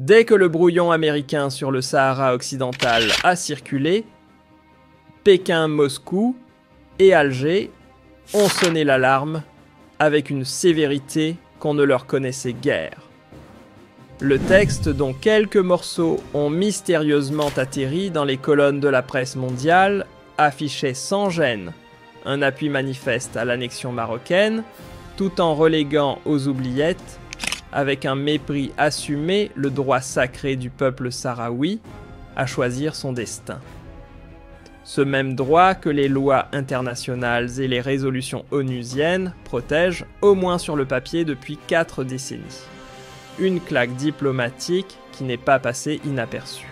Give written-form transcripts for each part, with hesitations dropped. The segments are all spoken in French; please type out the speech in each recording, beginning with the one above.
Dès que le brouillon américain sur le Sahara occidental a circulé, Pékin, Moscou et Alger ont sonné l'alarme avec une sévérité qu'on ne leur connaissait guère. Le texte, dont quelques morceaux ont mystérieusement atterri dans les colonnes de la presse mondiale, affichait sans gêne un appui manifeste à l'annexion marocaine, tout en reléguant aux oubliettes, avec un mépris assumé, le droit sacré du peuple sahraoui à choisir son destin. Ce même droit que les lois internationales et les résolutions onusiennes protègent, au moins sur le papier, depuis 4 décennies. Une claque diplomatique qui n'est pas passée inaperçue.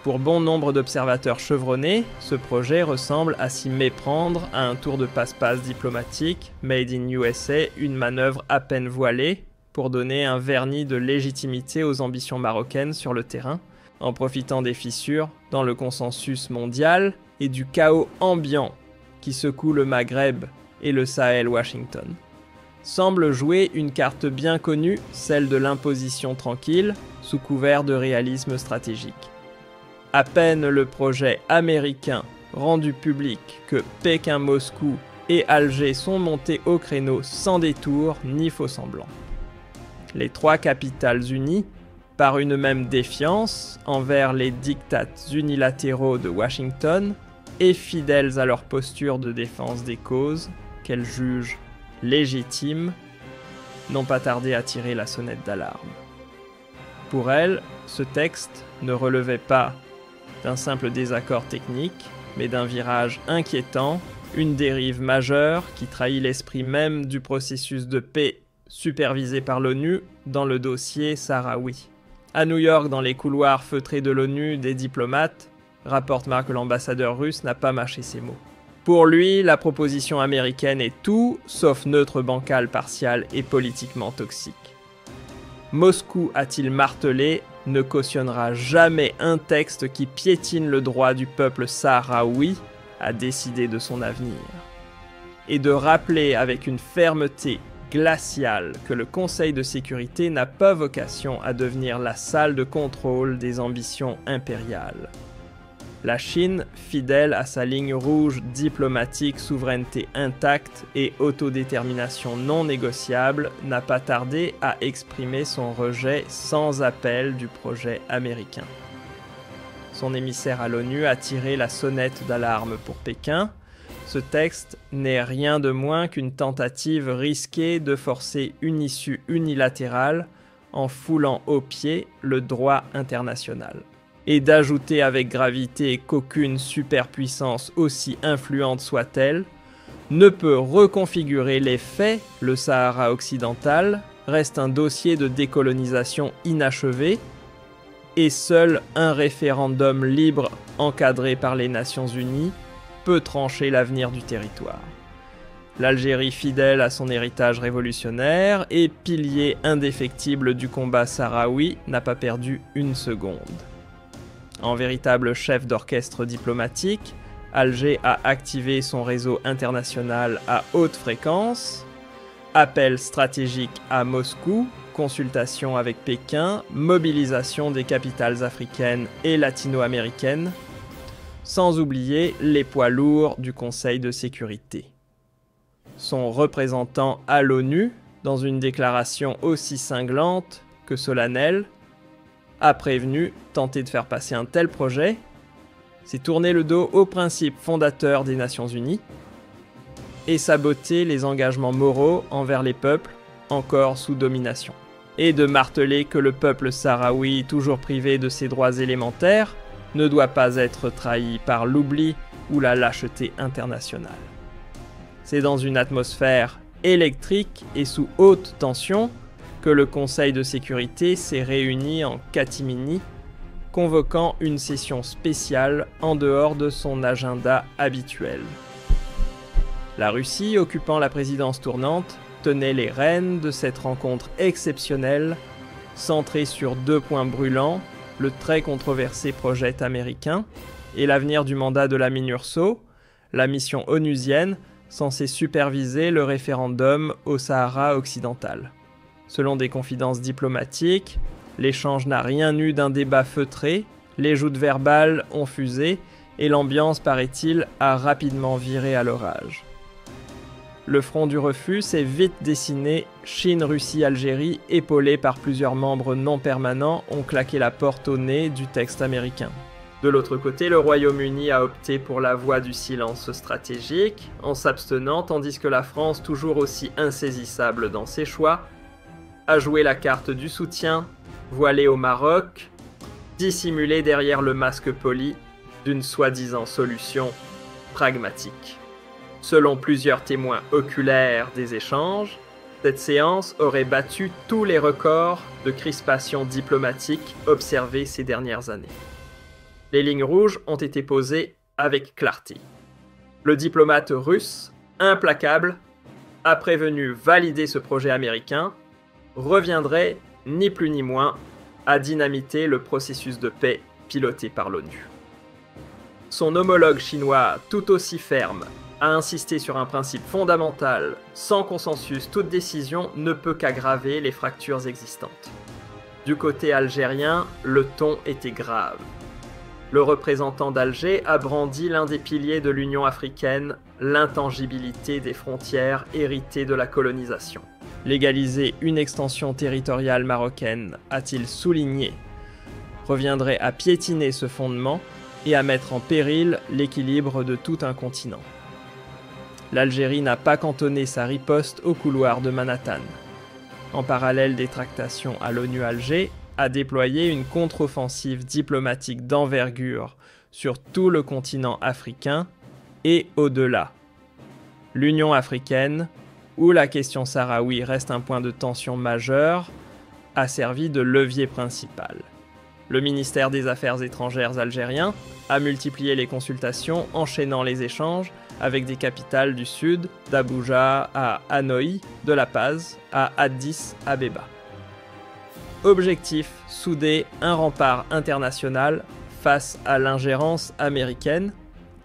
Pour bon nombre d'observateurs chevronnés, ce projet ressemble à s'y méprendre à un tour de passe-passe diplomatique, made in USA, une manœuvre à peine voilée, pour donner un vernis de légitimité aux ambitions marocaines sur le terrain, en profitant des fissures dans le consensus mondial et du chaos ambiant qui secoue le Maghreb et le Sahel-Washington. Semble jouer une carte bien connue, celle de l'imposition tranquille, sous couvert de réalisme stratégique. À peine le projet américain rendu public que Pékin, Moscou et Alger sont montés au créneau sans détour ni faux-semblant. Les 3 capitales unies, par une même défiance envers les diktats unilatéraux de Washington et fidèles à leur posture de défense des causes qu'elles jugent légitimes, n'ont pas tardé à tirer la sonnette d'alarme. Pour elles, ce texte ne relevait pas d'un simple désaccord technique, mais d'un virage inquiétant, une dérive majeure qui trahit l'esprit même du processus de paix supervisé par l'ONU dans le dossier sahraoui. À New York, dans les couloirs feutrés de l'ONU, des diplomates, rapporte Marc, l'ambassadeur russe, n'a pas mâché ses mots. Pour lui, la proposition américaine est tout sauf neutre, bancale, partiale et politiquement toxique. Moscou, a-t-il martelé, ne cautionnera jamais un texte qui piétine le droit du peuple sahraoui à décider de son avenir. Et de rappeler avec une fermeté glaciale que le Conseil de sécurité n'a pas vocation à devenir la salle de contrôle des ambitions impériales. La Chine, fidèle à sa ligne rouge diplomatique, souveraineté intacte et autodétermination non négociable, n'a pas tardé à exprimer son rejet sans appel du projet américain. Son émissaire à l'ONU a tiré la sonnette d'alarme pour Pékin. Ce texte n'est rien de moins qu'une tentative risquée de forcer une issue unilatérale en foulant aux pieds le droit international. Et d'ajouter avec gravité qu'aucune superpuissance, aussi influente soit-elle, ne peut reconfigurer les faits. Le Sahara occidental reste un dossier de décolonisation inachevé, et seul un référendum libre encadré par les Nations Unies peut trancher l'avenir du territoire. L'Algérie, fidèle à son héritage révolutionnaire et pilier indéfectible du combat sahraoui, n'a pas perdu une seconde. En véritable chef d'orchestre diplomatique, Alger a activé son réseau international à haute fréquence, appel stratégique à Moscou, consultation avec Pékin, mobilisation des capitales africaines et latino-américaines, sans oublier les poids lourds du Conseil de sécurité. Son représentant à l'ONU, dans une déclaration aussi cinglante que solennelle, a prévenu tenter de faire passer un tel projet, c'est tourner le dos aux principes fondateurs des Nations Unies et saboter les engagements moraux envers les peuples encore sous domination. Et de marteler que le peuple sahraoui, toujours privé de ses droits élémentaires, ne doit pas être trahi par l'oubli ou la lâcheté internationale. C'est dans une atmosphère électrique et sous haute tension que le Conseil de sécurité s'est réuni en catimini, convoquant une session spéciale en dehors de son agenda habituel. La Russie, occupant la présidence tournante, tenait les rênes de cette rencontre exceptionnelle, centrée sur 2 points brûlants, le très controversé projet américain et l'avenir du mandat de la MINURSO, la mission onusienne censée superviser le référendum au Sahara occidental. Selon des confidences diplomatiques, L'échange n'a rien eu d'un débat feutré, les joutes verbales ont fusé, et l'ambiance, paraît-il, a rapidement viré à l'orage. Le front du refus s'est vite dessiné, Chine, Russie, Algérie, épaulés par plusieurs membres non permanents, ont claqué la porte au nez du texte américain. De l'autre côté, le Royaume-Uni a opté pour la voie du silence stratégique, en s'abstenant, tandis que la France, toujours aussi insaisissable dans ses choix, a joué la carte du soutien, voilée au Maroc, dissimulée derrière le masque poli d'une soi-disant solution pragmatique. Selon plusieurs témoins oculaires des échanges, cette séance aurait battu tous les records de crispation diplomatique observés ces dernières années. Les lignes rouges ont été posées avec clarté. Le diplomate russe, implacable, a prévenu valider ce projet américain, reviendrait, ni plus ni moins, à dynamiter le processus de paix piloté par l'ONU. Son homologue chinois, tout aussi ferme, a insisté sur un principe fondamental: sans consensus, toute décision ne peut qu'aggraver les fractures existantes. Du côté algérien, le ton était grave. Le représentant d'Alger a brandi l'un des piliers de l'Union africaine, l'intangibilité des frontières héritées de la colonisation. Légaliser une extension territoriale marocaine, a-t-il souligné, reviendrait à piétiner ce fondement et à mettre en péril l'équilibre de tout un continent. L'Algérie n'a pas cantonné sa riposte au couloir de Manhattan. En parallèle des tractations à l'ONU-Alger, a déployé une contre-offensive diplomatique d'envergure sur tout le continent africain et au-delà. L'Union africaine, où la question sahraoui reste un point de tension majeur, a servi de levier principal. Le ministère des Affaires étrangères algérien a multiplié les consultations, enchaînant les échanges avec des capitales du sud, d'Abuja à Hanoï, de La Paz à Addis Abeba. Objectif, souder un rempart international face à l'ingérence américaine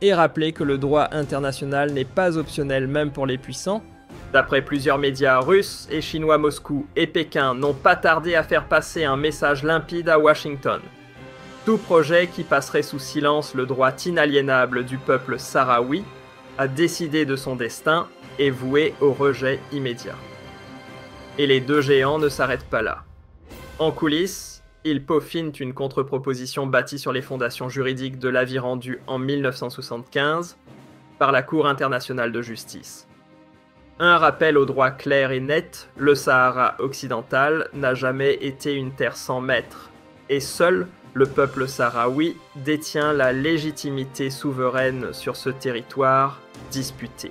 et rappeler que le droit international n'est pas optionnel même pour les puissants. D'après plusieurs médias russes et chinois, Moscou et Pékin n'ont pas tardé à faire passer un message limpide à Washington. Tout projet qui passerait sous silence le droit inaliénable du peuple sahraoui à décider de son destin est voué au rejet immédiat. Et les deux géants ne s'arrêtent pas là. En coulisses, ils peaufinent une contre-proposition bâtie sur les fondations juridiques de l'avis rendu en 1975 par la Cour internationale de justice. Un rappel au droit clair et net, le Sahara occidental n'a jamais été une terre sans maître, et seul le peuple sahraoui détient la légitimité souveraine sur ce territoire disputé.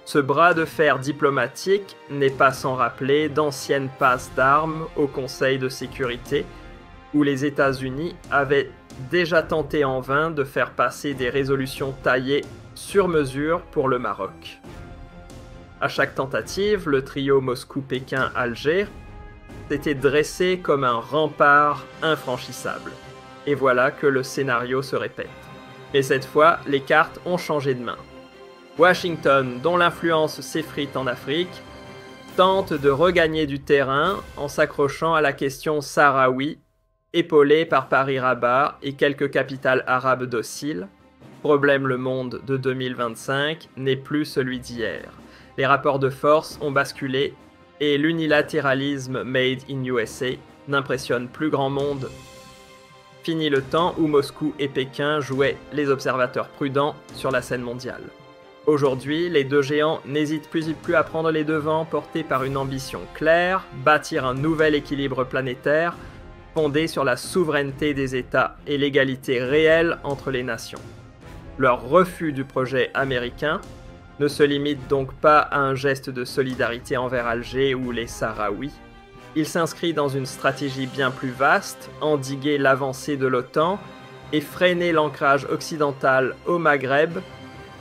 Ce bras de fer diplomatique n'est pas sans rappeler d'anciennes passes d'armes au Conseil de sécurité, où les États-Unis avaient déjà tenté en vain de faire passer des résolutions taillées sur mesure pour le Maroc. À chaque tentative, le trio Moscou-Pékin-Alger s'était dressé comme un rempart infranchissable. Et voilà que le scénario se répète. Mais cette fois, les cartes ont changé de main. Washington, dont l'influence s'effrite en Afrique, tente de regagner du terrain en s'accrochant à la question sahraoui, épaulé par Paris-Rabat et quelques capitales arabes dociles. Problème le monde de 2025 n'est plus celui d'hier. Les rapports de force ont basculé et l'unilatéralisme made in USA n'impressionne plus grand monde. Fini le temps où Moscou et Pékin jouaient les observateurs prudents sur la scène mondiale. Aujourd'hui, les deux géants n'hésitent plus à prendre les devants, portés par une ambition claire, bâtir un nouvel équilibre planétaire, fondé sur la souveraineté des États et l'égalité réelle entre les nations. Leur refus du projet américain ne se limite donc pas à un geste de solidarité envers Alger ou les Sahraouis. Il s'inscrit dans une stratégie bien plus vaste, endiguer l'avancée de l'OTAN et freiner l'ancrage occidental au Maghreb,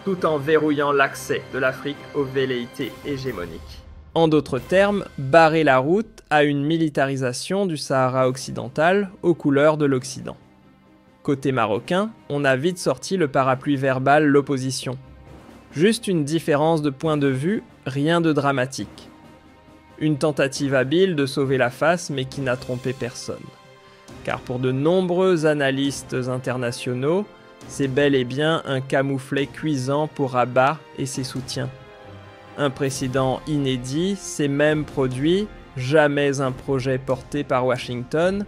tout en verrouillant l'accès de l'Afrique aux velléités hégémoniques. En d'autres termes, barrer la route à une militarisation du Sahara occidental aux couleurs de l'Occident. Côté marocain, on a vite sorti le parapluie verbal l'opposition. Juste une différence de point de vue, rien de dramatique. Une tentative habile de sauver la face mais qui n'a trompé personne. car pour de nombreux analystes internationaux, c'est bel et bien un camouflet cuisant pour Rabat et ses soutiens. Un précédent inédit s'est même produit, jamais un projet porté par Washington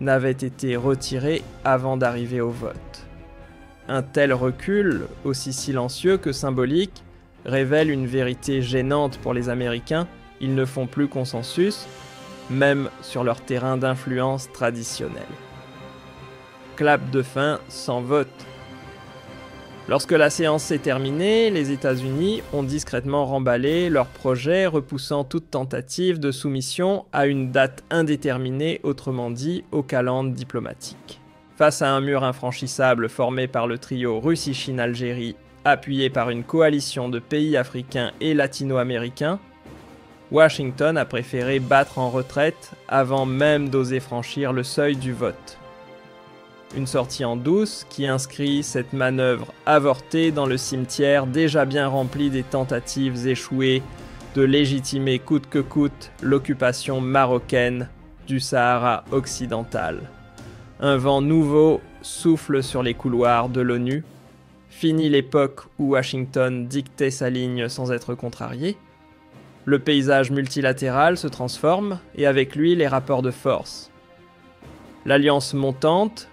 n'avait été retiré avant d'arriver au vote. Un tel recul, aussi silencieux que symbolique, révèle une vérité gênante pour les Américains. Ils ne font plus consensus, même sur leur terrain d'influence traditionnel. Clap de fin sans vote. Lorsque la séance s'est terminée, les États-Unis ont discrètement remballé leur projet, repoussant toute tentative de soumission à une date indéterminée, autrement dit au calendrier diplomatique. Face à un mur infranchissable formé par le trio Russie-Chine-Algérie, appuyé par une coalition de pays africains et latino-américains, Washington a préféré battre en retraite avant même d'oser franchir le seuil du vote. Une sortie en douce qui inscrit cette manœuvre avortée dans le cimetière déjà bien rempli des tentatives échouées de légitimer coûte que coûte l'occupation marocaine du Sahara occidental. Un vent nouveau souffle sur les couloirs de l'ONU. Fini l'époque où Washington dictait sa ligne sans être contrarié. Le paysage multilatéral se transforme et avec lui les rapports de force. L'alliance montante,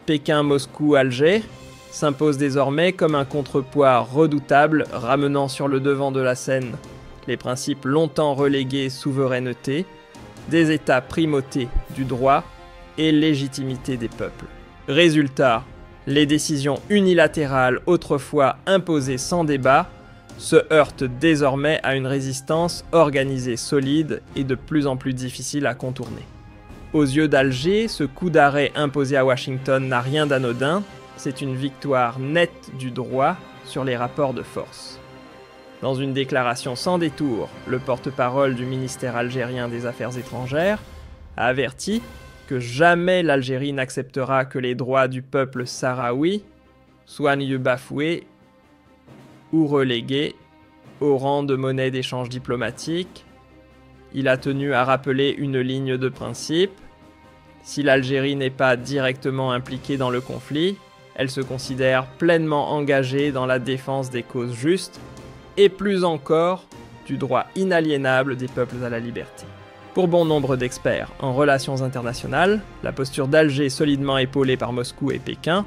Pékin, Moscou, Alger, s'impose désormais comme un contrepoids redoutable ramenant sur le devant de la scène les principes longtemps relégués souveraineté, des États primauté du droit et légitimité des peuples. Résultat, les décisions unilatérales autrefois imposées sans débat se heurtent désormais à une résistance organisée solide et de plus en plus difficile à contourner. Aux yeux d'Alger, ce coup d'arrêt imposé à Washington n'a rien d'anodin, c'est une victoire nette du droit sur les rapports de force. Dans une déclaration sans détour, le porte-parole du ministère algérien des Affaires étrangères a averti que jamais l'Algérie n'acceptera que les droits du peuple sahraoui soient ni bafoués ou relégués au rang de monnaie d'échange diplomatique. Il a tenu à rappeler une ligne de principe. Si l'Algérie n'est pas directement impliquée dans le conflit, elle se considère pleinement engagée dans la défense des causes justes et plus encore du droit inaliénable des peuples à la liberté. Pour bon nombre d'experts en relations internationales, la posture d'Alger solidement épaulée par Moscou et Pékin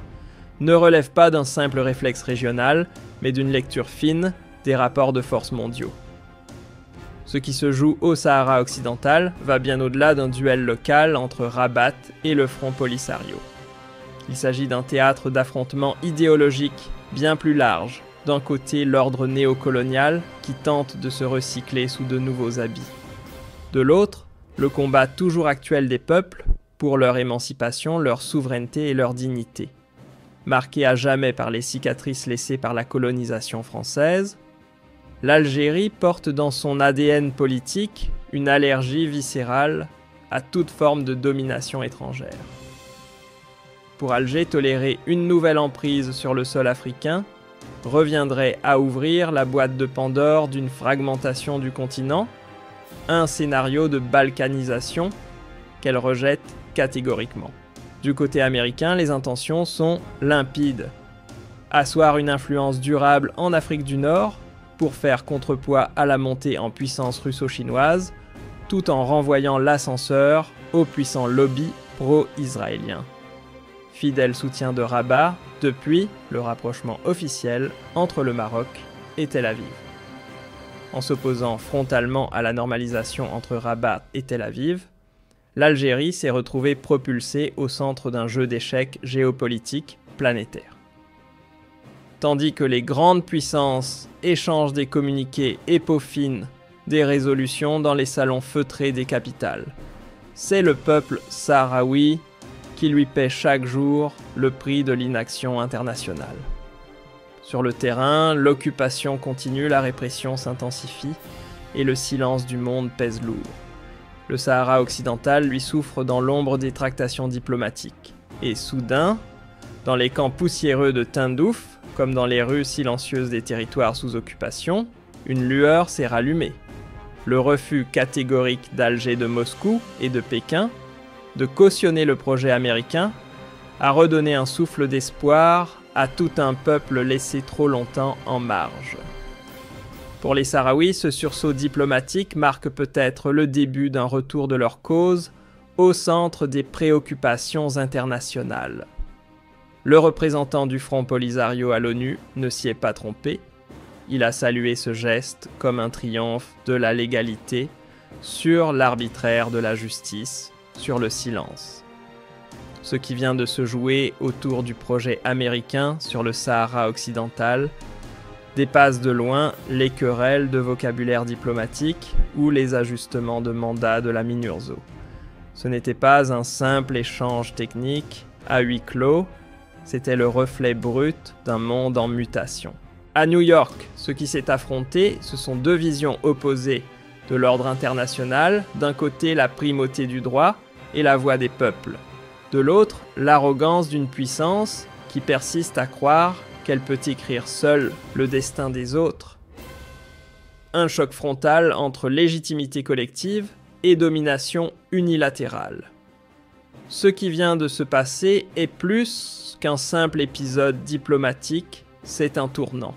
ne relève pas d'un simple réflexe régional, mais d'une lecture fine des rapports de force mondiaux. Ce qui se joue au Sahara occidental va bien au-delà d'un duel local entre Rabat et le Front Polisario. Il s'agit d'un théâtre d'affrontements idéologiques bien plus large. D'un côté, l'ordre néocolonial qui tente de se recycler sous de nouveaux habits. De l'autre, le combat toujours actuel des peuples pour leur émancipation, leur souveraineté et leur dignité. Marqué à jamais par les cicatrices laissées par la colonisation française, l'Algérie porte dans son ADN politique une allergie viscérale à toute forme de domination étrangère. Pour Alger, tolérer une nouvelle emprise sur le sol africain reviendrait à ouvrir la boîte de Pandore d'une fragmentation du continent, un scénario de balkanisation qu'elle rejette catégoriquement. Du côté américain, les intentions sont limpides. Asseoir une influence durable en Afrique du Nord pour faire contrepoids à la montée en puissance russo-chinoise, tout en renvoyant l'ascenseur au puissant lobby pro-israélien. Fidèle soutien de Rabat depuis le rapprochement officiel entre le Maroc et Tel Aviv. En s'opposant frontalement à la normalisation entre Rabat et Tel Aviv, l'Algérie s'est retrouvée propulsée au centre d'un jeu d'échecs géopolitique planétaire. Tandis que les grandes puissances échangent des communiqués et peaufinent des résolutions dans les salons feutrés des capitales, c'est le peuple sahraoui qui lui paie chaque jour le prix de l'inaction internationale. Sur le terrain, l'occupation continue, la répression s'intensifie et le silence du monde pèse lourd. Le Sahara occidental lui souffre dans l'ombre des tractations diplomatiques. Et soudain, dans les camps poussiéreux de Tindouf, comme dans les rues silencieuses des territoires sous occupation, une lueur s'est rallumée. Le refus catégorique d'Alger, de Moscou et de Pékin de cautionner le projet américain a redonné un souffle d'espoir à tout un peuple laissé trop longtemps en marge. Pour les Sahraouis, ce sursaut diplomatique marque peut-être le début d'un retour de leur cause au centre des préoccupations internationales. Le représentant du Front Polisario à l'ONU ne s'y est pas trompé. Il a salué ce geste comme un triomphe de la légalité sur l'arbitraire de la justice, sur le silence. Ce qui vient de se jouer autour du projet américain sur le Sahara occidental dépasse de loin les querelles de vocabulaire diplomatique ou les ajustements de mandat de la MINURSO. Ce n'était pas un simple échange technique à huis clos, c'était le reflet brut d'un monde en mutation. À New York, ce qui s'est affronté, ce sont deux visions opposées de l'ordre international, d'un côté la primauté du droit et la voix des peuples, de l'autre l'arrogance d'une puissance qui persiste à croire qu'elle peut écrire seule le destin des autres. Un choc frontal entre légitimité collective et domination unilatérale. Ce qui vient de se passer est plus qu'un simple épisode diplomatique, c'est un tournant.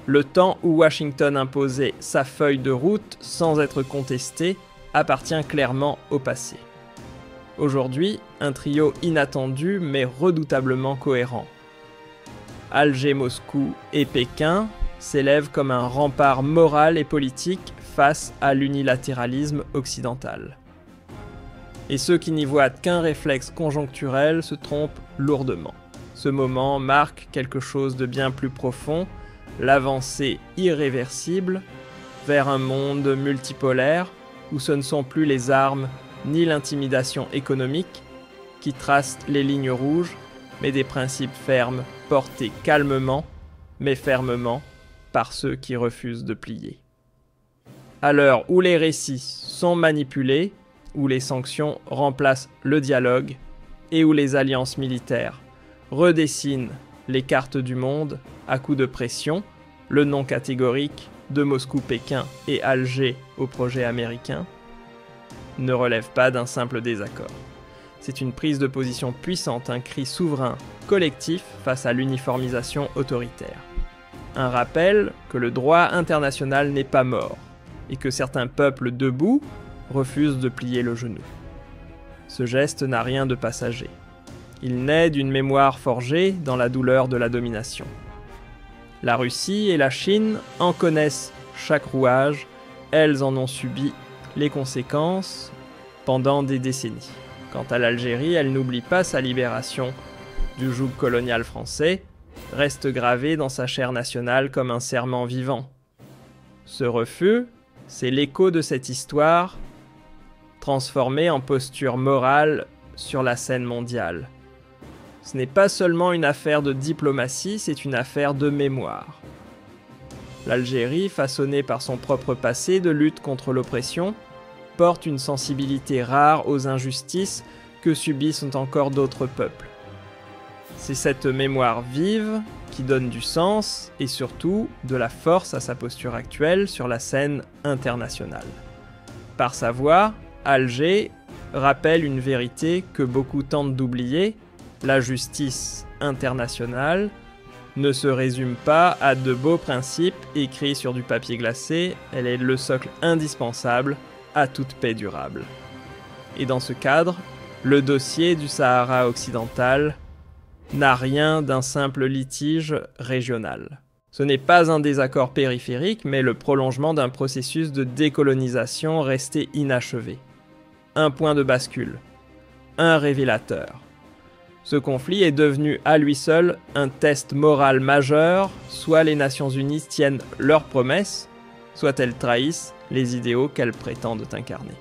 Le temps où Washington imposait sa feuille de route sans être contesté appartient clairement au passé. Aujourd'hui, un trio inattendu mais redoutablement cohérent. Alger, Moscou et Pékin s'élèvent comme un rempart moral et politique face à l'unilatéralisme occidental. Et ceux qui n'y voient qu'un réflexe conjoncturel se trompent lourdement. Ce moment marque quelque chose de bien plus profond, l'avancée irréversible vers un monde multipolaire où ce ne sont plus les armes ni l'intimidation économique qui tracent les lignes rouges, mais des principes fermes portés calmement, mais fermement, par ceux qui refusent de plier. À l'heure où les récits sont manipulés, où les sanctions remplacent le dialogue, et où les alliances militaires redessinent les cartes du monde à coups de pression, le non catégorique de Moscou-Pékin et Alger au projet américain, ne relève pas d'un simple désaccord. C'est une prise de position puissante, un cri souverain, collectif face à l'uniformisation autoritaire. Un rappel que le droit international n'est pas mort, et que certains peuples debout refusent de plier le genou. Ce geste n'a rien de passager. Il naît d'une mémoire forgée dans la douleur de la domination. La Russie et la Chine en connaissent chaque rouage, elles en ont subi les conséquences pendant des décennies. Quant à l'Algérie, elle n'oublie pas sa libération du joug colonial français, reste gravé dans sa chair nationale comme un serment vivant. Ce refus, c'est l'écho de cette histoire transformée en posture morale sur la scène mondiale. Ce n'est pas seulement une affaire de diplomatie, c'est une affaire de mémoire. L'Algérie, façonnée par son propre passé de lutte contre l'oppression, porte une sensibilité rare aux injustices que subissent encore d'autres peuples. C'est cette mémoire vive qui donne du sens et surtout de la force à sa posture actuelle sur la scène internationale. Par sa voix, Alger rappelle une vérité que beaucoup tentent d'oublier: la justice internationale ne se résume pas à de beaux principes écrits sur du papier glacé, elle est le socle indispensable à toute paix durable. Et dans ce cadre, le dossier du Sahara occidental n'a rien d'un simple litige régional. Ce n'est pas un désaccord périphérique, mais le prolongement d'un processus de décolonisation resté inachevé. Un point de bascule, un révélateur. Ce conflit est devenu à lui seul un test moral majeur, soit les Nations Unies tiennent leurs promesses, soit elles trahissent les idéaux qu'elles prétendent incarner.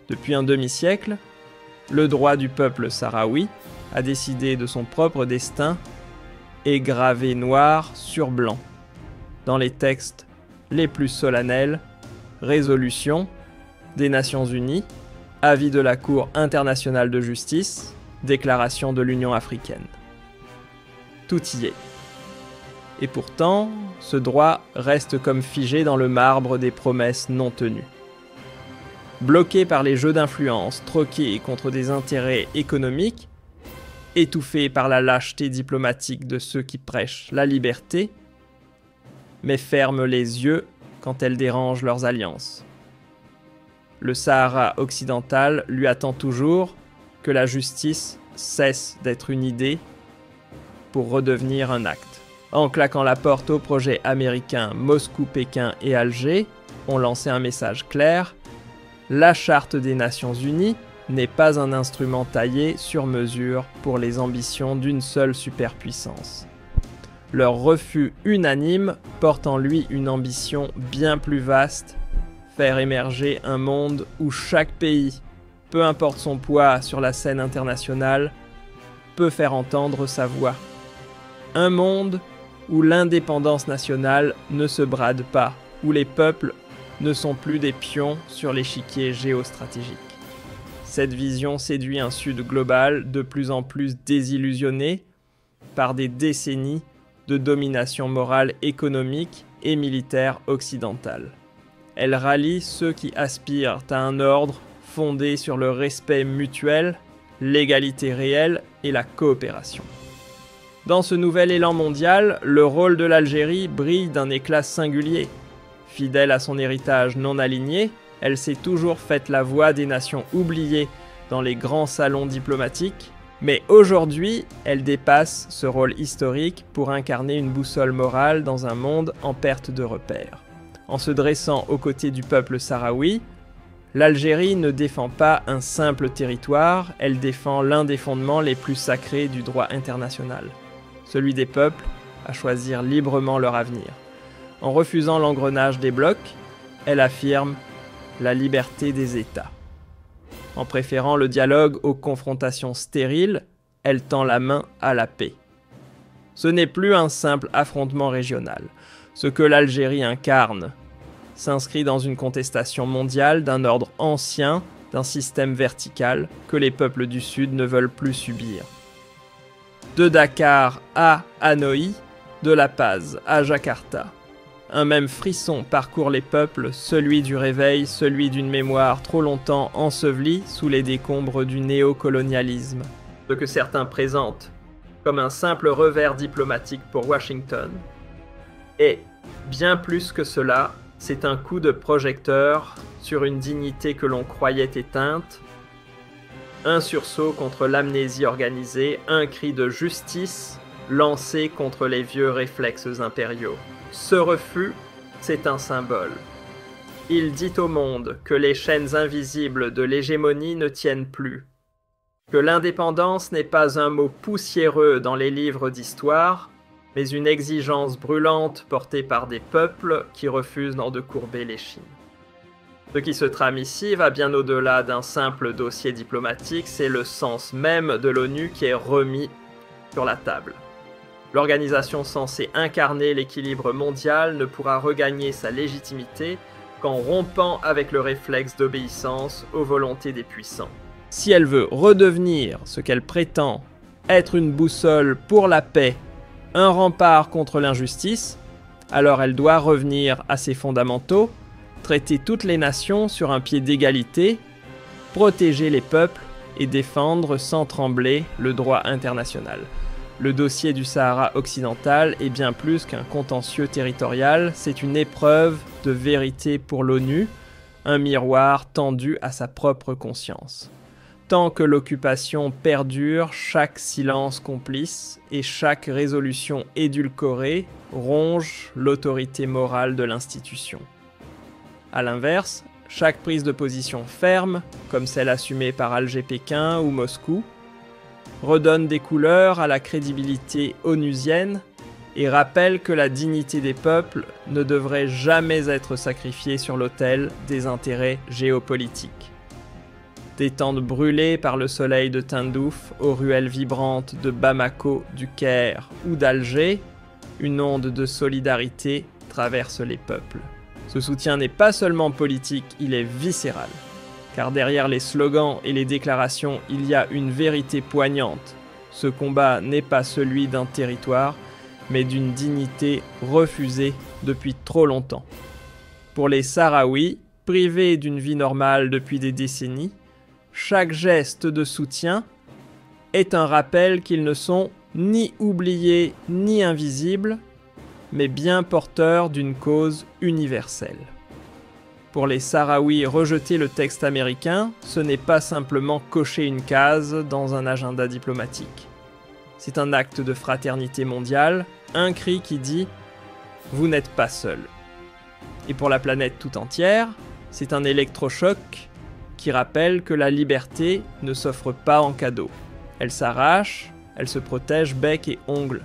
Depuis un demi-siècle, le droit du peuple sahraoui à décider de son propre destin est gravé noir sur blanc dans les textes les plus solennels, résolutions des Nations Unies, avis de la Cour internationale de justice, déclaration de l'Union africaine. Tout y est. Et pourtant, ce droit reste comme figé dans le marbre des promesses non tenues. Bloqués par les jeux d'influence, troqués contre des intérêts économiques, étouffés par la lâcheté diplomatique de ceux qui prêchent la liberté, mais ferment les yeux quand elle dérange leurs alliances. Le Sahara occidental lui attend toujours que la justice cesse d'être une idée pour redevenir un acte. En claquant la porte au projet américain, Moscou, Pékin et Alger ont lancé un message clair: la Charte des Nations Unies n'est pas un instrument taillé sur mesure pour les ambitions d'une seule superpuissance. Leur refus unanime porte en lui une ambition bien plus vaste: faire émerger un monde où chaque pays, peu importe son poids sur la scène internationale, peut faire entendre sa voix. Un monde où l'indépendance nationale ne se brade pas, où les peuples ne sont plus des pions sur l'échiquier géostratégique. Cette vision séduit un Sud global de plus en plus désillusionné par des décennies de domination morale économique et militaire occidentale. Elle rallie ceux qui aspirent à un ordre fondé sur le respect mutuel, l'égalité réelle et la coopération. Dans ce nouvel élan mondial, le rôle de l'Algérie brille d'un éclat singulier. Fidèle à son héritage non aligné, elle s'est toujours faite la voix des nations oubliées dans les grands salons diplomatiques, mais aujourd'hui, elle dépasse ce rôle historique pour incarner une boussole morale dans un monde en perte de repères. En se dressant aux côtés du peuple sahraoui, l'Algérie ne défend pas un simple territoire, elle défend l'un des fondements les plus sacrés du droit international, celui des peuples à choisir librement leur avenir. En refusant l'engrenage des blocs, elle affirme la liberté des États. En préférant le dialogue aux confrontations stériles, elle tend la main à la paix. Ce n'est plus un simple affrontement régional. Ce que l'Algérie incarne s'inscrit dans une contestation mondiale d'un ordre ancien, d'un système vertical que les peuples du Sud ne veulent plus subir. De Dakar à Hanoï, de La Paz à Jakarta, un même frisson parcourt les peuples, celui du réveil, celui d'une mémoire trop longtemps ensevelie sous les décombres du néocolonialisme. Ce que certains présentent comme un simple revers diplomatique pour Washington est, bien plus que cela, c'est un coup de projecteur sur une dignité que l'on croyait éteinte, un sursaut contre l'amnésie organisée, un cri de justice lancé contre les vieux réflexes impériaux. Ce refus, c'est un symbole. Il dit au monde que les chaînes invisibles de l'hégémonie ne tiennent plus, que l'indépendance n'est pas un mot poussiéreux dans les livres d'histoire, mais une exigence brûlante portée par des peuples qui refusent d'en décourber l'échine. Ce qui se trame ici va bien au-delà d'un simple dossier diplomatique, c'est le sens même de l'ONU qui est remis sur la table. L'organisation censée incarner l'équilibre mondial ne pourra regagner sa légitimité qu'en rompant avec le réflexe d'obéissance aux volontés des puissants. Si elle veut redevenir ce qu'elle prétend être une boussole pour la paix, un rempart contre l'injustice, alors elle doit revenir à ses fondamentaux, traiter toutes les nations sur un pied d'égalité, protéger les peuples et défendre sans trembler le droit international. Le dossier du Sahara occidental est bien plus qu'un contentieux territorial, c'est une épreuve de vérité pour l'ONU, un miroir tendu à sa propre conscience. Tant que l'occupation perdure, chaque silence complice et chaque résolution édulcorée ronge l'autorité morale de l'institution. A l'inverse, chaque prise de position ferme, comme celle assumée par Alger-Pékin ou Moscou, redonne des couleurs à la crédibilité onusienne et rappelle que la dignité des peuples ne devrait jamais être sacrifiée sur l'autel des intérêts géopolitiques. Des tentes brûlées par le soleil de Tindouf aux ruelles vibrantes de Bamako, du Caire ou d'Alger, une onde de solidarité traverse les peuples. Ce soutien n'est pas seulement politique, il est viscéral. Car derrière les slogans et les déclarations, il y a une vérité poignante. Ce combat n'est pas celui d'un territoire, mais d'une dignité refusée depuis trop longtemps. Pour les Sahraouis, privés d'une vie normale depuis des décennies, chaque geste de soutien est un rappel qu'ils ne sont ni oubliés ni invisibles, mais bien porteurs d'une cause universelle. Pour les Sahraouis, rejeter le texte américain, ce n'est pas simplement cocher une case dans un agenda diplomatique. C'est un acte de fraternité mondiale, un cri qui dit « Vous n'êtes pas seul ». Et pour la planète tout entière, c'est un électrochoc qui rappelle que la liberté ne s'offre pas en cadeau. Elle s'arrache, elle se protège bec et ongles.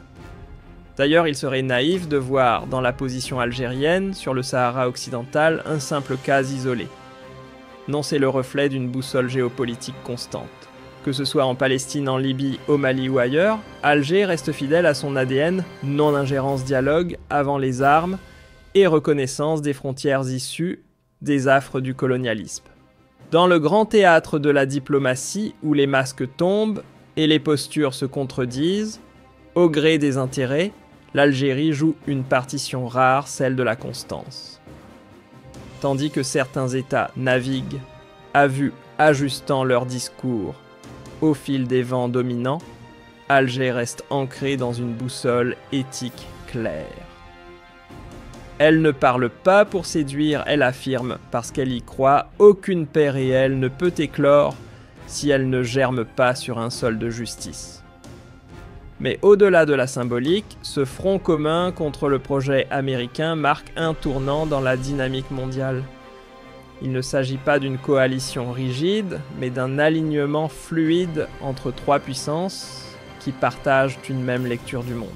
D'ailleurs, il serait naïf de voir dans la position algérienne sur le Sahara occidental un simple cas isolé. Non, c'est le reflet d'une boussole géopolitique constante. Que ce soit en Palestine, en Libye, au Mali ou ailleurs, Alger reste fidèle à son ADN, non-ingérence dialogue, avant les armes, et reconnaissance des frontières issues des affres du colonialisme. Dans le grand théâtre de la diplomatie, où les masques tombent et les postures se contredisent, au gré des intérêts, l'Algérie joue une partition rare, celle de la constance. Tandis que certains États naviguent, à vue ajustant leur discours au fil des vents dominants, Alger reste ancrée dans une boussole éthique claire. Elle ne parle pas pour séduire, elle affirme, parce qu'elle y croit, aucune paix réelle ne peut éclore si elle ne germe pas sur un sol de justice. Mais au-delà de la symbolique, ce front commun contre le projet américain marque un tournant dans la dynamique mondiale. Il ne s'agit pas d'une coalition rigide, mais d'un alignement fluide entre trois puissances qui partagent une même lecture du monde.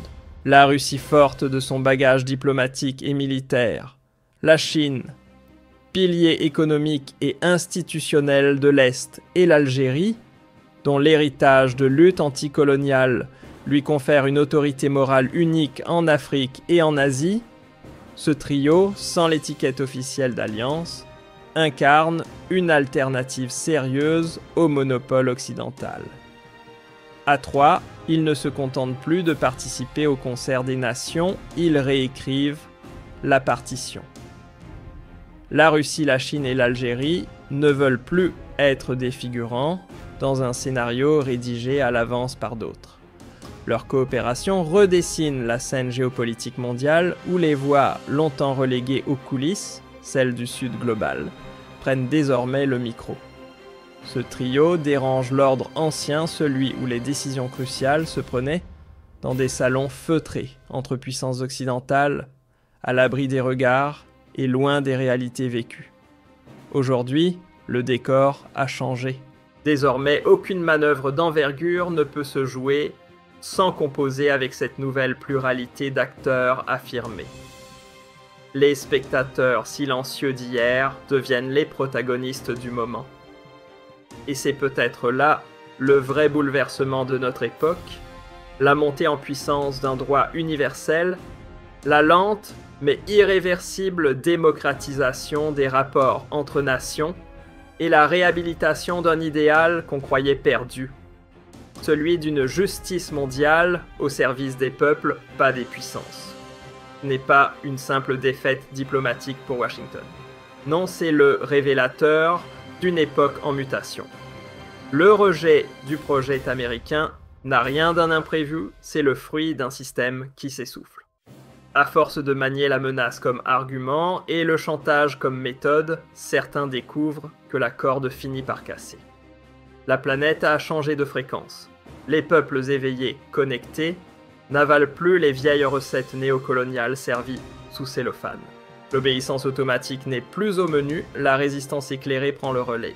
La Russie forte de son bagage diplomatique et militaire, la Chine, pilier économique et institutionnel de l'Est, et l'Algérie, dont l'héritage de lutte anticoloniale lui confère une autorité morale unique en Afrique et en Asie, ce trio, sans l'étiquette officielle d'alliance, incarne une alternative sérieuse au monopole occidental. À trois, ils ne se contentent plus de participer au concert des nations, ils réécrivent la partition. La Russie, la Chine et l'Algérie ne veulent plus être des figurants dans un scénario rédigé à l'avance par d'autres. Leur coopération redessine la scène géopolitique mondiale où les voix longtemps reléguées aux coulisses, celles du Sud global, prennent désormais le micro. Ce trio dérange l'ordre ancien, celui où les décisions cruciales se prenaient dans des salons feutrés entre puissances occidentales, à l'abri des regards et loin des réalités vécues. Aujourd'hui, le décor a changé. Désormais, aucune manœuvre d'envergure ne peut se jouer sans composer avec cette nouvelle pluralité d'acteurs affirmés. Les spectateurs silencieux d'hier deviennent les protagonistes du moment. Et c'est peut-être là le vrai bouleversement de notre époque, la montée en puissance d'un droit universel, la lente mais irréversible démocratisation des rapports entre nations et la réhabilitation d'un idéal qu'on croyait perdu, celui d'une justice mondiale au service des peuples, pas des puissances. Ce n'est pas une simple défaite diplomatique pour Washington. Non, c'est le révélateur d'une époque en mutation. Le rejet du projet américain n'a rien d'un imprévu, c'est le fruit d'un système qui s'essouffle. À force de manier la menace comme argument et le chantage comme méthode, certains découvrent que la corde finit par casser. La planète a changé de fréquence. Les peuples éveillés, connectés, n'avalent plus les vieilles recettes néocoloniales servies sous cellophane. L'obéissance automatique n'est plus au menu, la résistance éclairée prend le relais.